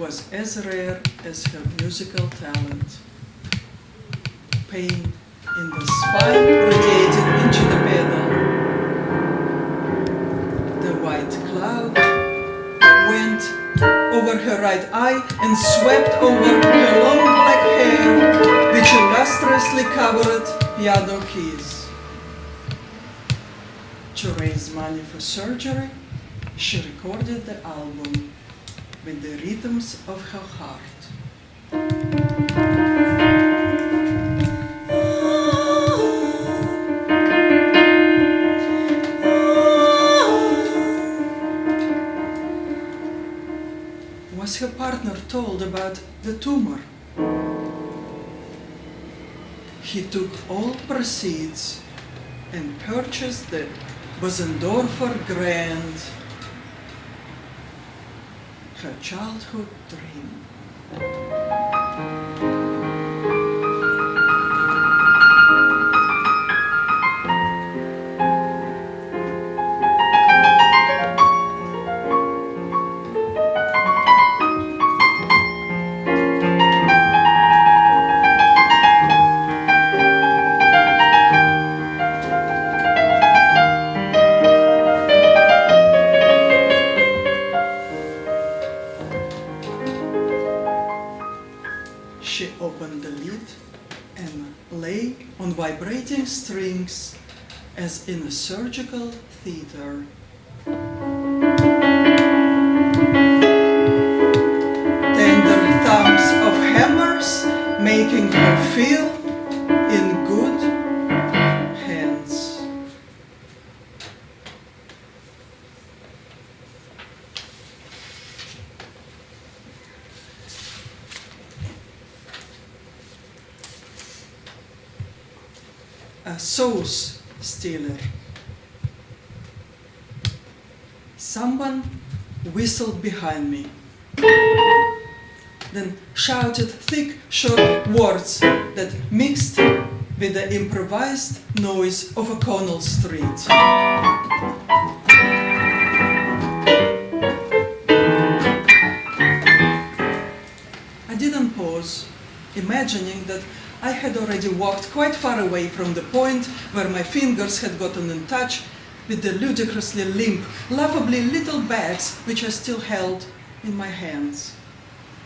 was as rare as her musical talent. Pain in the spine radiated into the pedal. The white cloud went over her right eye and swept over her long black hair, which illustriously covered piano keys. To raise money for surgery, she recorded the album with the rhythms of her heart. Was her partner told about the tumor? He took all proceeds and purchased the Bosendorfer Grand, her childhood dream. She opened the lid and lay on vibrating strings as in a surgical theater. Tender thumbs of hammers making her feel in good hands. A sauce stealer. Someone whistled behind me, then shouted thick, short words that mixed with the improvised noise of a Connell Street. I didn't pause, imagining that I had already walked quite far away from the point where my fingers had gotten in touch with the ludicrously limp, laughably little bags which I still held in my hands.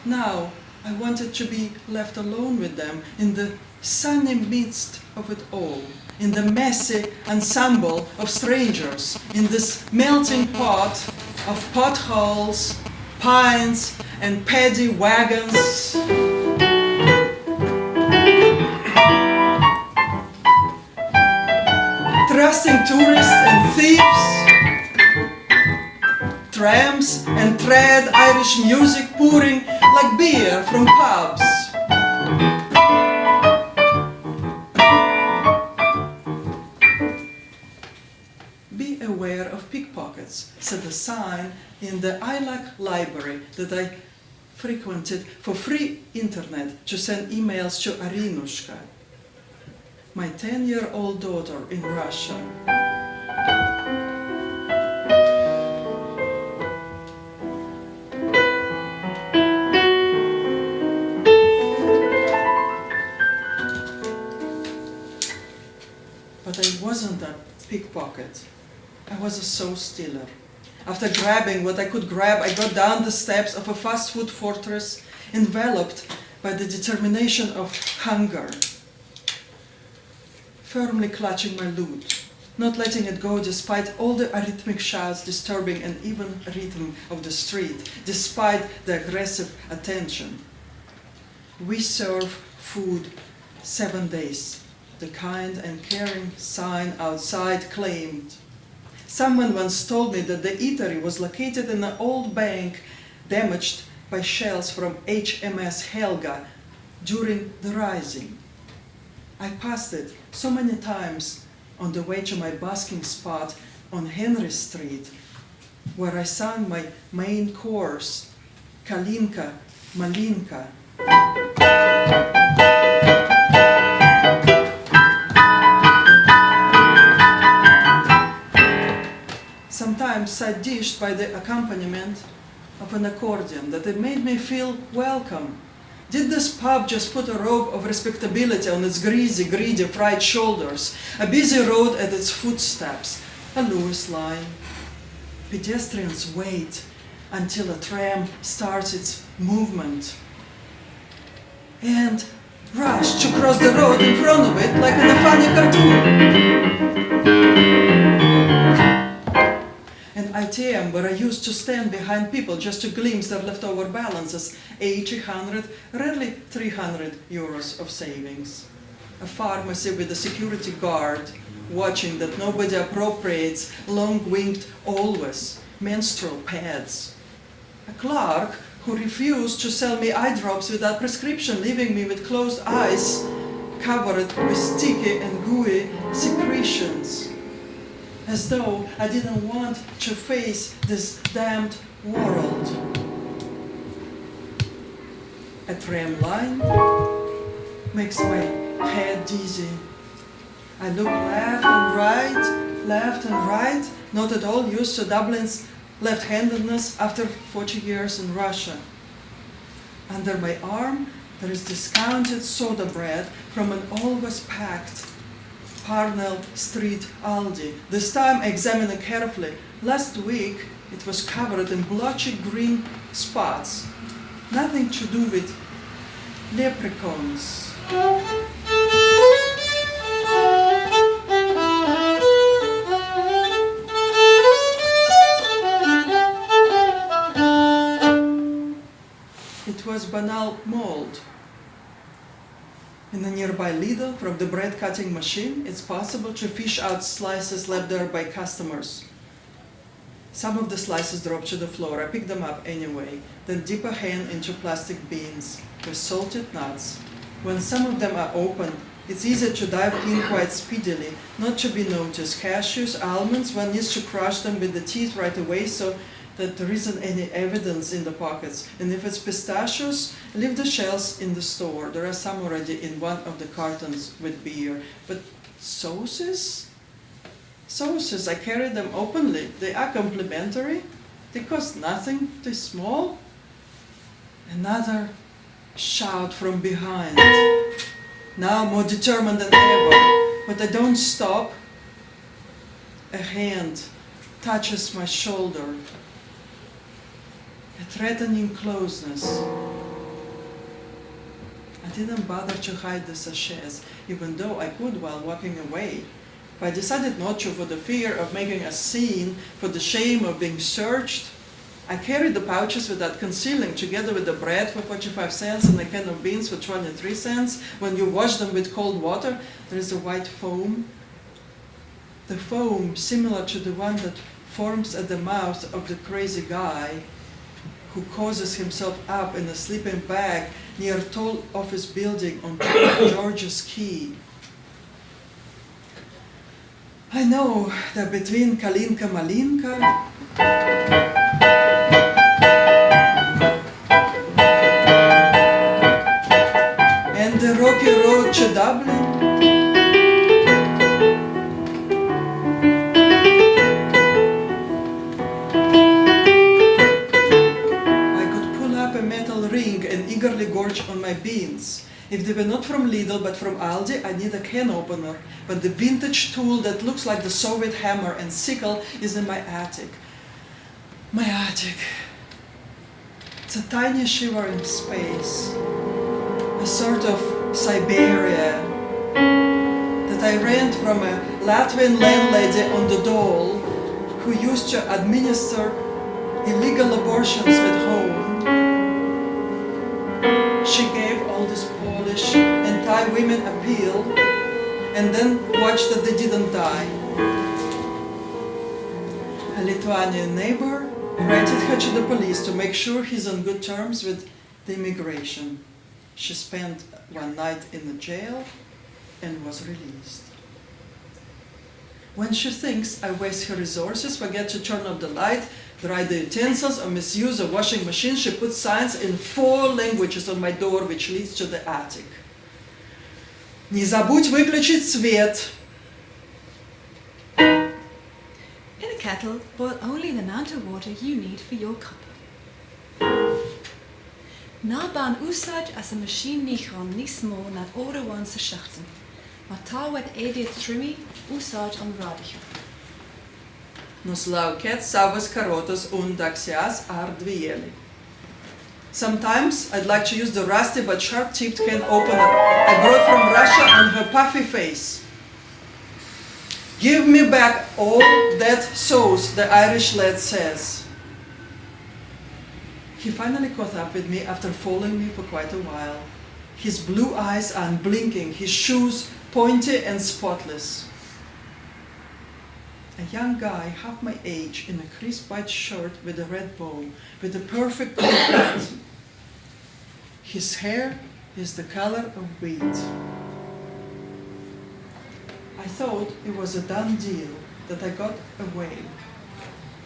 Now I wanted to be left alone with them in the sunny midst of it all, in the messy ensemble of strangers, in this melting pot of potholes, pines, and paddy wagons. Trusting tourists and thieves, trams and trad Irish music pouring like beer from pubs. Be aware of pickpockets, said a sign in the ILAC library that I frequented for free internet to send emails to Arinushka, my 10-year-old daughter in Russia. But I wasn't a pickpocket. I was a sauce stealer. After grabbing what I could grab, I got down the steps of a fast food fortress, enveloped by the determination of hunger, firmly clutching my loot, not letting it go despite all the arrhythmic shouts disturbing an even rhythm of the street, despite the aggressive attention. We serve food 7 days, the kind and caring sign outside claimed. Someone once told me that the eatery was located in an old bank damaged by shells from HMS Helga during the Rising. I passed it so many times on the way to my busking spot on Henry Street, where I sang my main course, Kalinka, Malinka. Sometimes side dished by the accompaniment of an accordion, that it made me feel welcome. Did this pub just put a robe of respectability on its greasy, greedy, fried shoulders, a busy road at its footsteps, a Lewis line? Pedestrians wait until a tram starts its movement and rush to cross the road in front of it like in a funny cartoon. An ATM where I used to stand behind people just to glimpse their leftover balances, 80, 100, rarely 300 euros of savings. A pharmacy with a security guard watching that nobody appropriates long-winged always menstrual pads. A clerk who refused to sell me eye drops without prescription, leaving me with closed eyes covered with sticky and gooey secretions, as though I didn't want to face this damned world. A tram line makes my head dizzy. I look left and right, not at all used to Dublin's left-handedness after 40 years in Russia. Under my arm, there is discounted soda bread from an always packed Parnell Street Aldi. This time examining carefully. Last week, it was covered in blotchy green spots. Nothing to do with leprechauns. It was banal mold. In a nearby Lidl, from the bread cutting machine, it's possible to fish out slices left there by customers. Some of the slices drop to the floor. I pick them up anyway, then dip a hand into plastic bins with salted nuts. When some of them are open, it's easier to dive in quite speedily, not to be noticed. Cashews, almonds, one needs to crush them with the teeth right away so that there isn't any evidence in the pockets. And if it's pistachios, leave the shells in the store. There are some already in one of the cartons with beer. But sauces? Sauces, I carry them openly. They are complimentary. They cost nothing. They're small. Another shout from behind. Now more determined than ever. But I don't stop. A hand touches my shoulder. A threatening closeness. I didn't bother to hide the sachets, even though I could while walking away. But I decided not to for the fear of making a scene, for the shame of being searched. I carried the pouches without concealing, together with the bread for 45 cents and a can of beans for 23 cents. When you wash them with cold water, there is a white foam. The foam similar to the one that forms at the mouth of the crazy guy who causes himself up in a sleeping bag near a tall office building on George's Quay. I know that between Kalinka Malinka and the rocky road to Dublin, eagerly gorge on my beans. If they were not from Lidl but from Aldi, I need a can opener. But the vintage tool that looks like the Soviet hammer and sickle is in my attic. My attic. It's a tiny shivering space, a sort of Siberia that I rent from a Latvian landlady on the Dole who used to administer illegal abortions at home. She gave all these Polish and Thai women a pill and then watched that they didn't die. A Lithuanian neighbor rented her to the police to make sure he's on good terms with the immigration. She spent one night in the jail and was released. When she thinks I waste her resources, forget to turn off the light, dry the utensils, or misuse a washing machine, she puts signs in 4 languages on my door, which leads to the attic. Не забудь выключить свет. In a kettle, boil only the amount of water you need for your cup. Na ban úsáid as a machine níchán níos mó na óraháin sa seachtain. Má táhaid éiad trimí úsáid an rádicho. Nos lauket savas karotas undaxias ardvieli. Sometimes I'd like to use the rusty but sharp-tipped can opener I brought from Russia on her puffy face. Give me back all that sauce, the Irish lad says. He finally caught up with me after following me for quite a while. His blue eyes unblinking, his shoes pointy and spotless. A young guy, half my age, in a crisp white shirt with a red bow, with a perfect coat. His hair is the color of wheat. I thought it was a done deal, that I got away,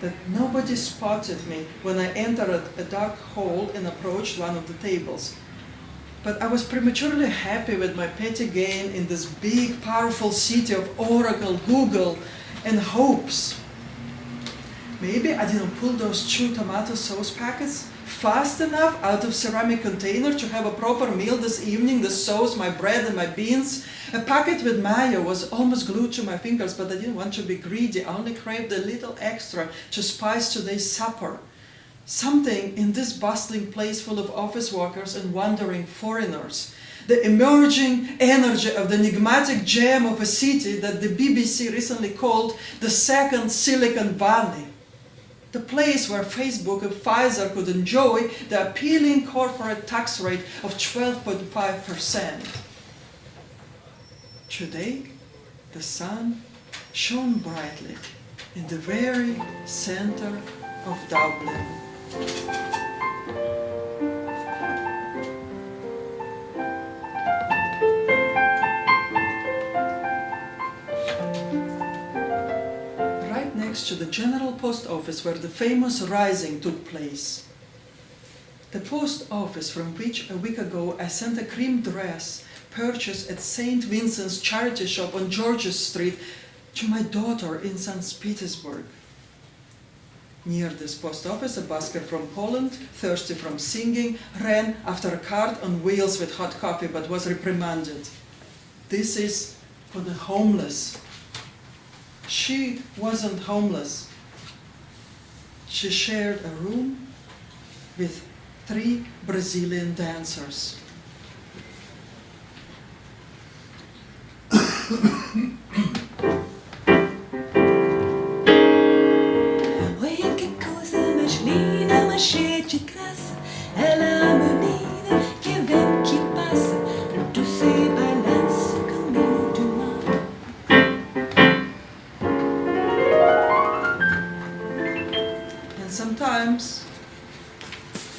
that nobody spotted me when I entered a dark hall and approached one of the tables. But I was prematurely happy with my petty gain in this big, powerful city of Oracle, Google, and hopes. Maybe I didn't pull those 2 tomato sauce packets fast enough out of ceramic container to have a proper meal this evening, the sauce, my bread and my beans. A packet with mayo was almost glued to my fingers, but I didn't want to be greedy. I only craved a little extra to spice today's supper. Something in this bustling place full of office workers and wandering foreigners. The emerging energy of the enigmatic gem of a city that the BBC recently called the second Silicon Valley. The place where Facebook and Pfizer could enjoy the appealing corporate tax rate of 12.5%. Today, the sun shone brightly in the very center of Dublin. To the General Post Office where the famous rising took place. The post office from which a week ago I sent a cream dress purchased at St. Vincent's charity shop on George's Street to my daughter in St. Petersburg. Near this post office, a busker from Poland, thirsty from singing, ran after a cart on wheels with hot coffee but was reprimanded. This is for the homeless. She wasn't homeless. She shared a room with 3 Brazilian dancers. Olha que coisa mais linda, mais cheia de graça. Ela é a menina que vem, que passa, doce e balança o caminho do mar. Sometimes,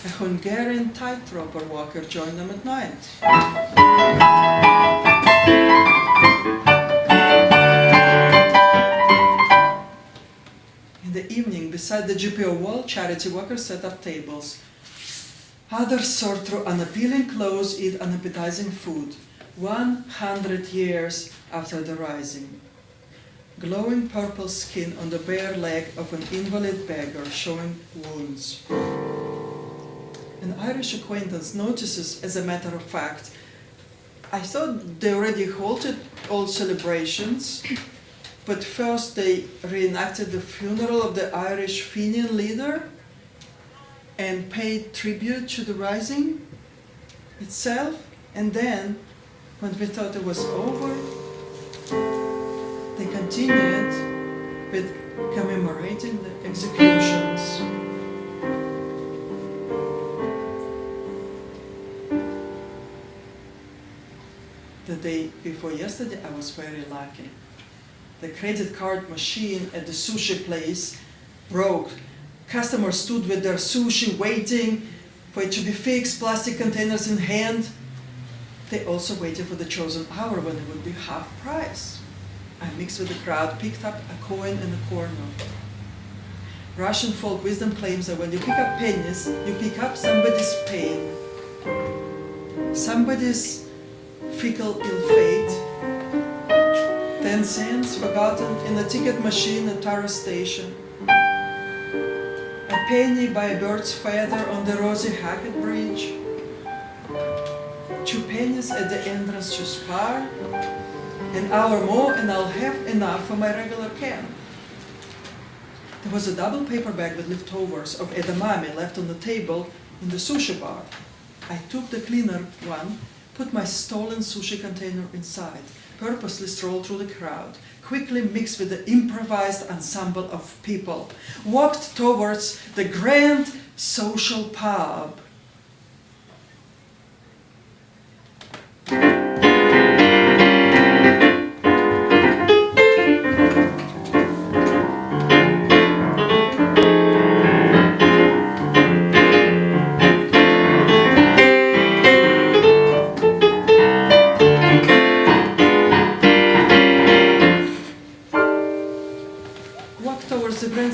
a Hungarian tightrope walker joined them at night. In the evening, beside the GPO wall, charity workers set up tables. Others sort through unappealing clothes, eat unappetizing food. 100 years after the rising. Glowing purple skin on the bare leg of an invalid beggar showing wounds. An Irish acquaintance notices, as a matter of fact, I thought they already halted all celebrations, but first they reenacted the funeral of the Irish Fenian leader and paid tribute to the rising itself, and then, when we thought it was over, they continued with commemorating the executions. The day before yesterday, I was very lucky. The credit card machine at the sushi place broke. Customers stood with their sushi waiting for it to be fixed, plastic containers in hand. They also waited for the chosen hour when it would be half price. I mixed with the crowd, picked up a coin in a corner. Russian folk wisdom claims that when you pick up pennies, you pick up somebody's pain, somebody's fickle ill fate. 10 cents forgotten in a ticket machine at Tara Station. A penny by a bird's feather on the Rosie Hackett Bridge. 2 pennies at the entrance to Spar. An hour more and I'll have enough for my regular can. There was a double paper bag with leftovers of edamame left on the table in the sushi bar. I took the cleaner one, put my stolen sushi container inside, purposely strolled through the crowd, quickly mixed with the improvised ensemble of people, walked towards the grand social pub.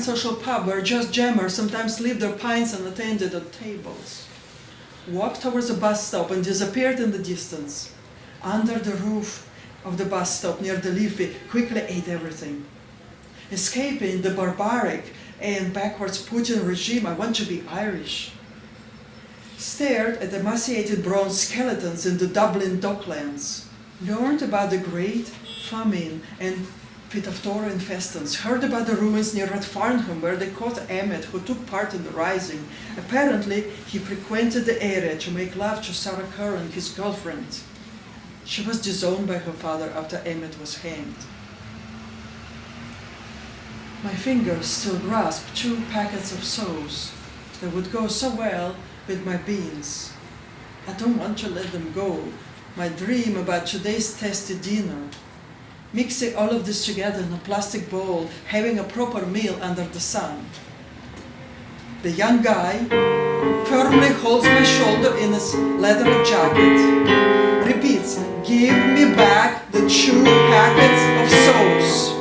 Social pub where just jammers sometimes leave their pints unattended at tables. Walked towards a bus stop and disappeared in the distance. Under the roof of the bus stop near the Leafy, quickly ate everything. Escaping the barbaric and backwards Putin regime, I want to be Irish. Stared at the emaciated bronze skeletons in the Dublin docklands. Learned about the Great Famine and Phytophthora infestans, heard about the ruins near Rathfarnham where they caught Emmet, who took part in the rising. Apparently, he frequented the area to make love to Sarah Curran, his girlfriend. She was disowned by her father after Emmet was hanged. My fingers still grasped 2 packets of sauce that would go so well with my beans. I don't want to let them go. My dream about today's tasty dinner. Mixing all of this together in a plastic bowl, having a proper meal under the sun. The young guy firmly holds my shoulder in his leather jacket, repeats, "Give me back the 2 packets of sauce."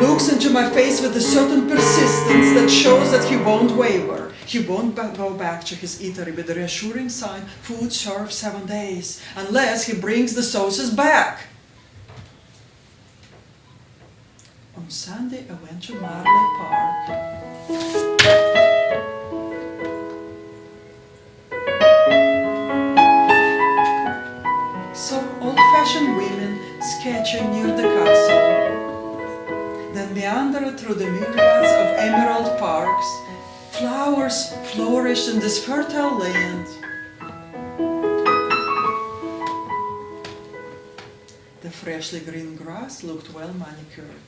Looks into my face with a certain persistence that shows that he won't waver. He won't go back to his eatery with the reassuring sign, "Food served 7 days," unless he brings the sauces back. On Sunday, I went to Marley Park. Saw old-fashioned women sketching near the castle. Then meandered through the myriads of emerald parks. Flowers flourished in this fertile land. The freshly green grass looked well manicured.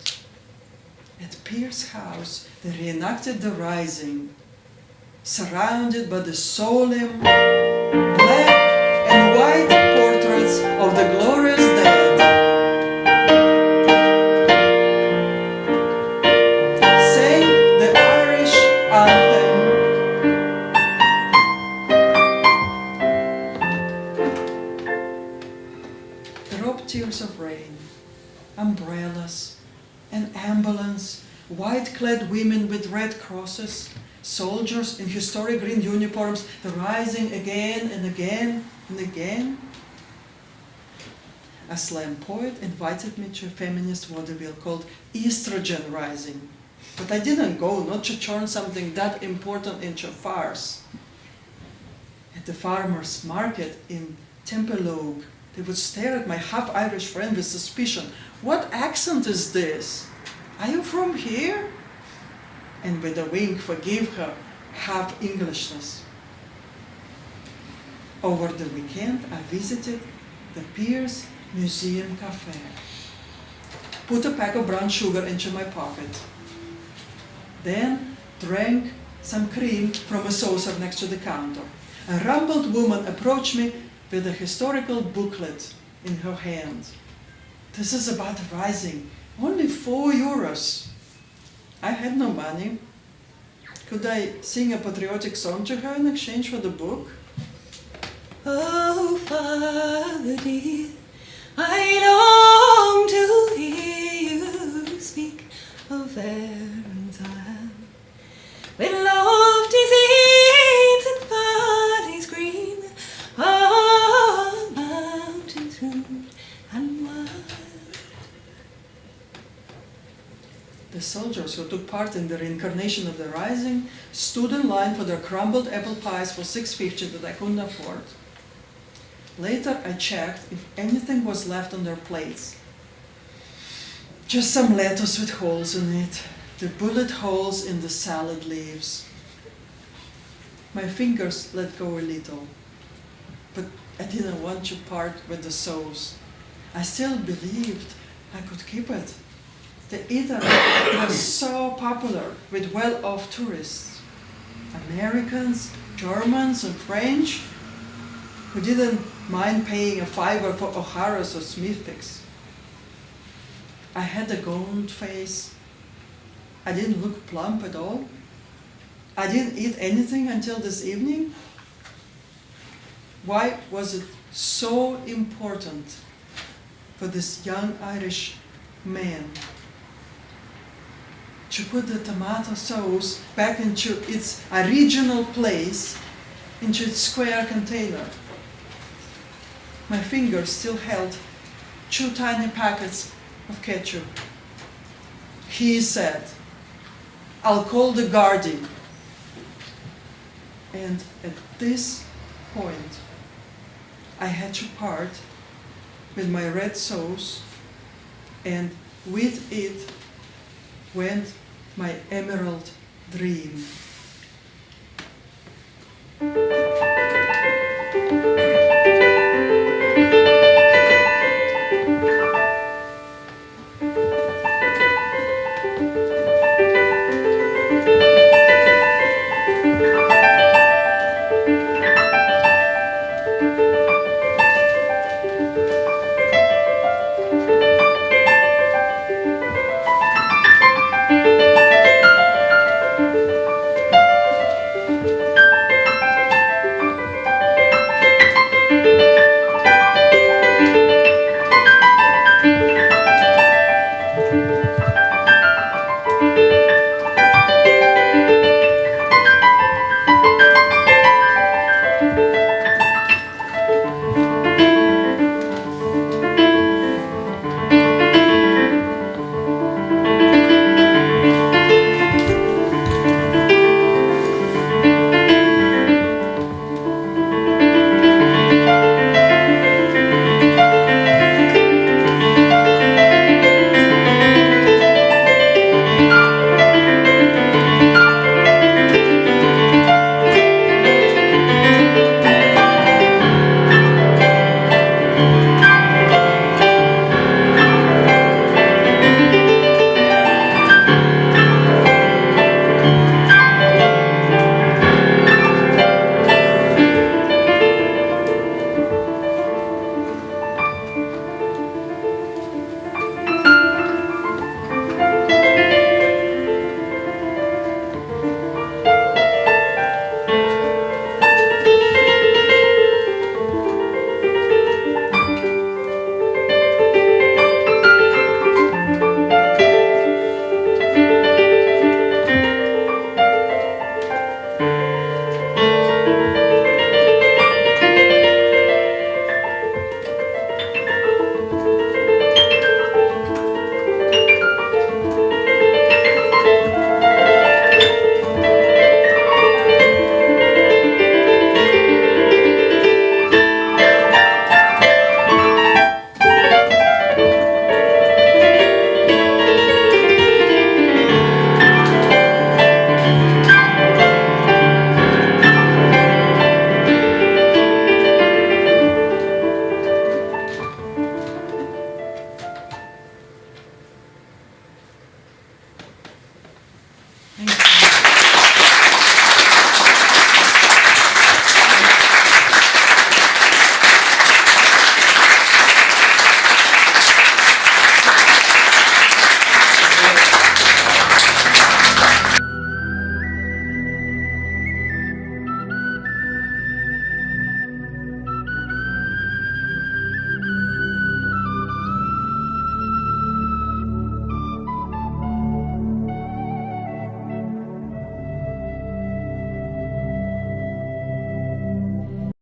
At Pierce's house, they reenacted the rising, surrounded by the solemn black and white portraits of the glorious dead. Sang the Irish anthem. Dropped tears of rain, umbrellas, an ambulance, white-clad women with red crosses, soldiers in historic green uniforms, the rising again and again and again. A slam poet invited me to a feminist vaudeville called Estrogen Rising, but I didn't go, not to turn something that important into a farce. At the farmer's market in Templeogue, they would stare at my half-Irish friend with suspicion. "What accent is this? Are you from here?" And with a wink, forgive her half-Englishness. Over the weekend, I visited the Pierce Museum Cafe. Put a pack of brown sugar into my pocket. Then drank some cream from a saucer next to the counter. A rumpled woman approached me with a historical booklet in her hand. "This is about the rising. Only €4. I had no money. Could I sing a patriotic song to her in exchange for the book? Oh, Father dear, I long to hear you speak of Valentine, with lofty scenes and valleys green, on mountains rude and wild. The soldiers who took part in the reincarnation of the rising stood in line for their crumbled apple pies for $6.50 that I couldn't afford. Later I checked if anything was left on their plates. Just some lettuce with holes in it, the bullet holes in the salad leaves. My fingers let go a little, but I didn't want to part with the sauce. I still believed I could keep it. The eatery was so popular with well-off tourists, Americans, Germans, and French, who didn't mind paying a $5 for O'Hara's or Smithwick's. I had a gaunt face. I didn't look plump at all. I didn't eat anything until this evening. Why was it so important for this young Irish man to put the tomato sauce back into its original place, into its square container? My fingers still held 2 tiny packets of ketchup. He said, "I'll call the guardian." And at this point, I had to part with my red sauce, and with it went my emerald dream.